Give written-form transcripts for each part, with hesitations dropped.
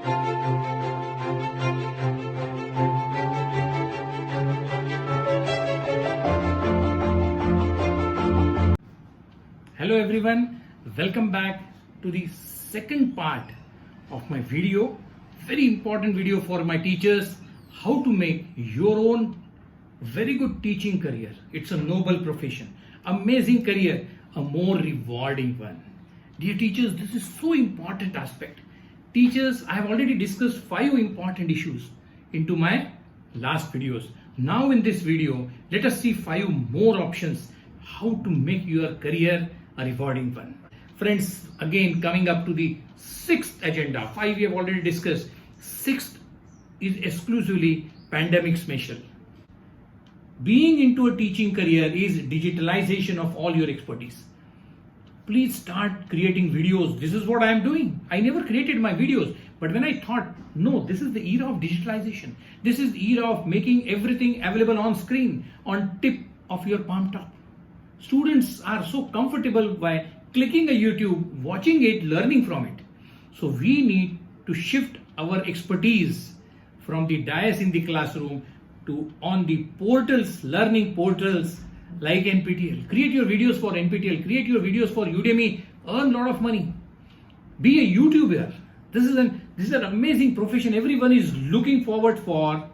Hello everyone, welcome back to the second part of my video. Very important video for my teachers, how to make your own very good teaching career. It's a noble profession, amazing career, a more rewarding one. Dear teachers, this is so important aspect. Teachers, I have already discussed 5 important issues into my last videos. Now in this video, let us see 5 more options how to make your career a rewarding one. Friends, again coming up to the 6th agenda. 5 we have already discussed. 6th is exclusively pandemic special. Being into a teaching career is digitalization of all your expertise. Please start creating videos. This is what I am doing. I never created my videos, but when I thought, no, this is the era of digitalization. This is the era of making everything available on screen, on tip of your palm top. Students are so comfortable by clicking a YouTube, watching it, learning from it. So we need to shift our expertise from the dais in the classroom to on the portals, learning portals like NPTEL. Create your videos for NPTEL, create your videos for UDEMY, earn a lot of money. Be a YouTuber. This is an amazing profession. Everyone is looking forward for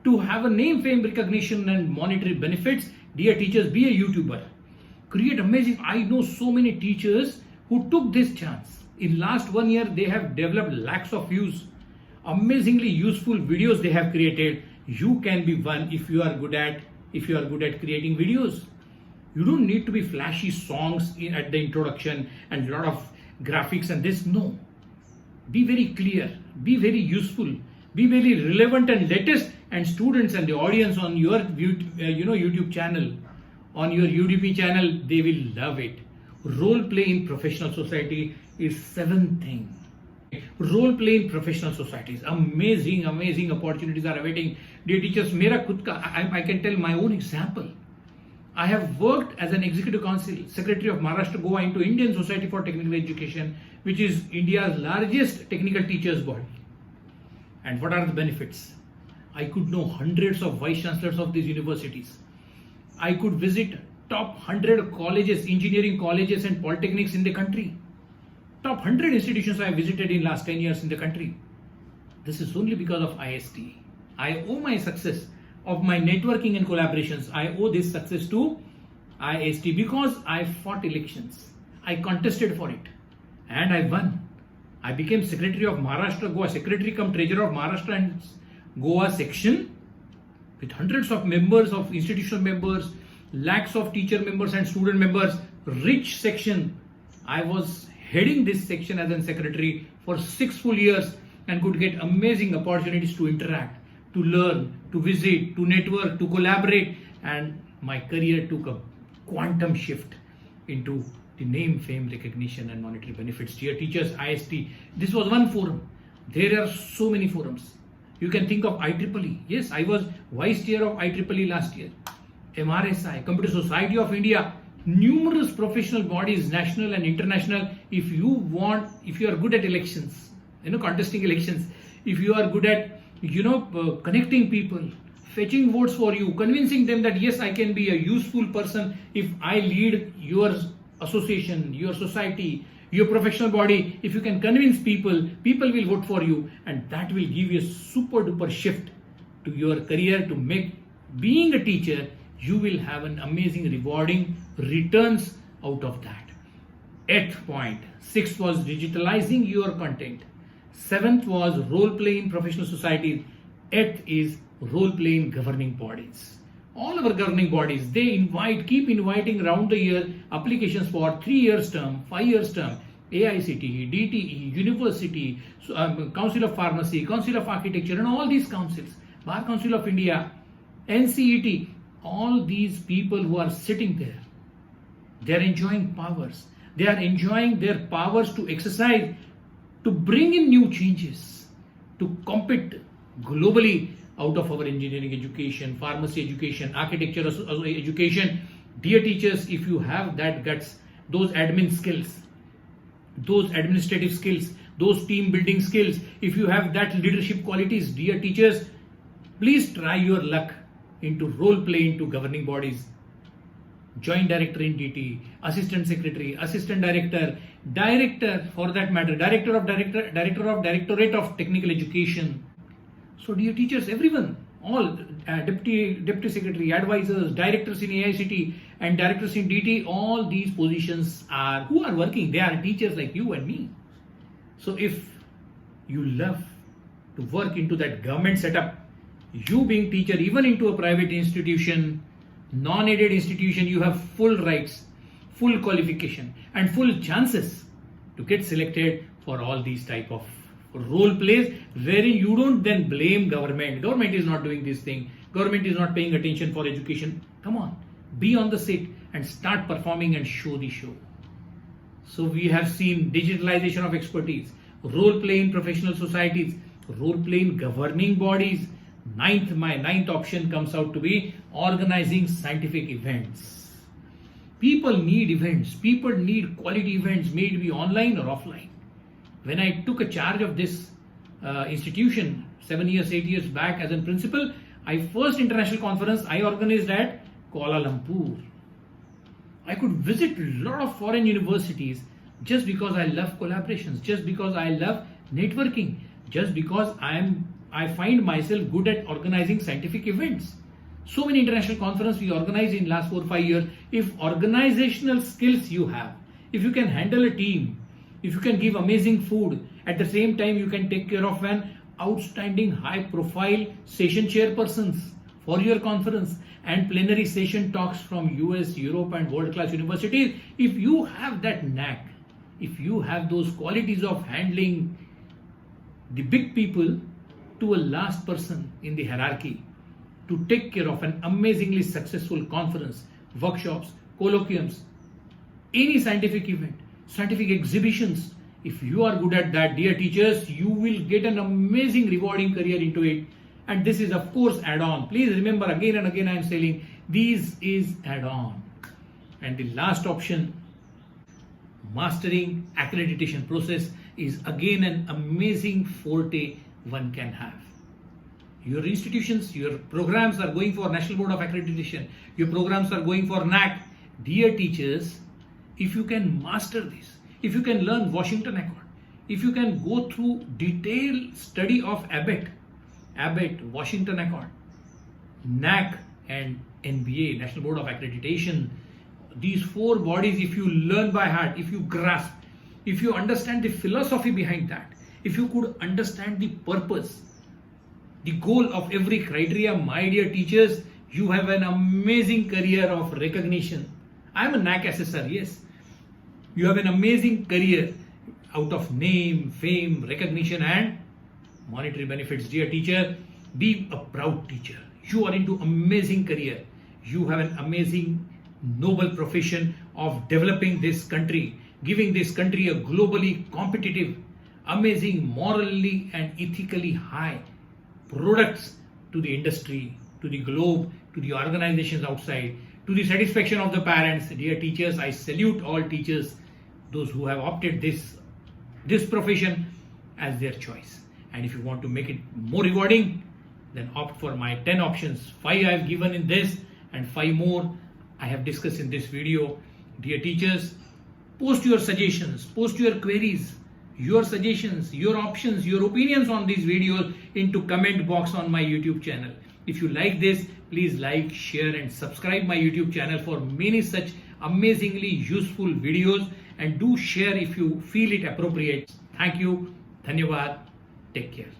to have a name, fame, recognition and monetary benefits. Dear teachers, be a YouTuber. Create amazing. I know so many teachers who took this chance. In last 1 year, they have developed lakhs of views. Amazingly useful videos they have created. You can be one if you are good at creating videos. You don't need to be flashy songs at the introduction and a lot of graphics and this. No. Be very clear. Be very useful. Be very relevant and latest. And students and the audience on your YouTube channel, on your UDP channel, they will love it. Role play in professional society is 7th thing. Role play in professional societies. Amazing opportunities are awaiting. Dear teachers, I can tell my own example. I have worked as an Executive Council Secretary of Maharashtra Goa into Indian Society for Technical Education, which is India's largest technical teachers body. And what are the benefits? I could know hundreds of vice chancellors of these universities. I could visit top 100 colleges, engineering colleges and polytechnics in the country. Top 100 institutions I have visited in last 10 years in the country. This is only because of ISTE. I owe my success of my networking and collaborations. I owe this success to ISTE because I fought elections. I contested for it and I won. I became Secretary of Maharashtra Goa, Secretary cum Treasurer of Maharashtra and Goa section with hundreds of members, of institutional members, lakhs of teacher members and student members, rich section. I was heading this section as a secretary for 6 full years and could get amazing opportunities to interact, to learn, to visit, to network, to collaborate, and my career took a quantum shift into the name, fame, recognition and monetary benefits. Dear teachers, ISTE, this was one forum. There are so many forums. You can think of IEEE. Yes, I was Vice Chair of IEEE last year. MRSI, Computer Society of India, numerous professional bodies, national and international. If you are good at elections, contesting elections, if you are good at, connecting people, fetching votes for you, convincing them that yes, I can be a useful person if I lead your association, your society, your professional body. If you can convince people, people will vote for you, and that will give you a super duper shift to your career to make being a teacher. You will have an amazing rewarding returns out of that. 8th point. 6th was digitalizing your content. 7th was role play in professional societies. 8th is role play in governing bodies. All our governing bodies, they keep inviting around the year applications for 3 years term, 5 years term, AICTE, DTE, University, Council of Pharmacy, Council of Architecture, and all these councils, Bar Council of India, NCET, all these people who are sitting there, they are enjoying powers. They are enjoying their powers to exercise, to bring in new changes, to compete globally out of our engineering education, pharmacy education, architecture education. Dear teachers, if you have that guts, those admin skills, those administrative skills, those team building skills, if you have that leadership qualities, dear teachers, please try your luck into role play into governing bodies. Joint director in DT, assistant secretary, assistant director, director for that matter, director of Directorate of Technical Education. So dear teachers, everyone, all deputy secretary, advisors, directors in AICTE and directors in DT, all these positions are who are working. They are teachers like you and me. So if you love to work into that government setup, you being teacher, even into a private institution, non-aided institution, you have full rights, full qualification and full chances to get selected for all these type of role plays, wherein you don't then blame government. Government is not doing this thing. Government is not paying attention for education. Come on, be on the seat and start performing and show the show. So we have seen digitalization of expertise, role play in professional societies, role play in governing bodies. My ninth option comes out to be organizing scientific events. People need events. People need quality events, may it be online or offline. When I took a charge of this institution 8 years back as a principal, first international conference I organized at Kuala Lumpur. I could visit a lot of foreign universities just because I love collaborations, just because I love networking, just because I find myself good at organizing scientific events. So many international conferences we organized in last 4 or 5 years. If organizational skills you have, if you can handle a team, if you can give amazing food, at the same time you can take care of an outstanding high profile session chairpersons for your conference and plenary session talks from US, Europe and world class universities. If you have that knack, if you have those qualities of handling the big people to a last person in the hierarchy, to take care of an amazingly successful conference, workshops, colloquiums, any scientific event, scientific exhibitions, if you are good at that, dear teachers, you will get an amazing rewarding career into it. And this is of course add-on. Please remember, again and again I am saying, this is add-on. And the last option, mastering accreditation process, is again an amazing forte one can have. Your institutions, your programs are going for National Board of Accreditation, your programs are going for NAC. Dear teachers, if you can master this, if you can learn Washington Accord, if you can go through detailed study of AICTE, Washington Accord, NAC and NBA, National Board of Accreditation, these 4 bodies, if you learn by heart, if you grasp, if you understand the philosophy behind that, if you could understand the purpose, the goal of every criteria, my dear teachers, you have an amazing career of recognition. I am a NAC assessor, yes. You have an amazing career out of name, fame, recognition and monetary benefits. Dear teacher, be a proud teacher. You are into amazing career. You have an amazing noble profession of developing this country, giving this country a globally competitive, amazing, morally and ethically high products to the industry, to the globe, to the organizations outside, to the satisfaction of the parents. Dear teachers, I salute all teachers, those who have opted this profession as their choice. And if you want to make it more rewarding, then opt for my 10 options. 5 I have given in this and 5 more I have discussed in this video. Dear teachers, post your suggestions, post your queries, your suggestions, your options, your opinions on these videos into comment box on my YouTube channel. If you like this, please like, share and subscribe my YouTube channel for many such amazingly useful videos, and do share if you feel it appropriate. Thank you. Dhanyavad. Take care.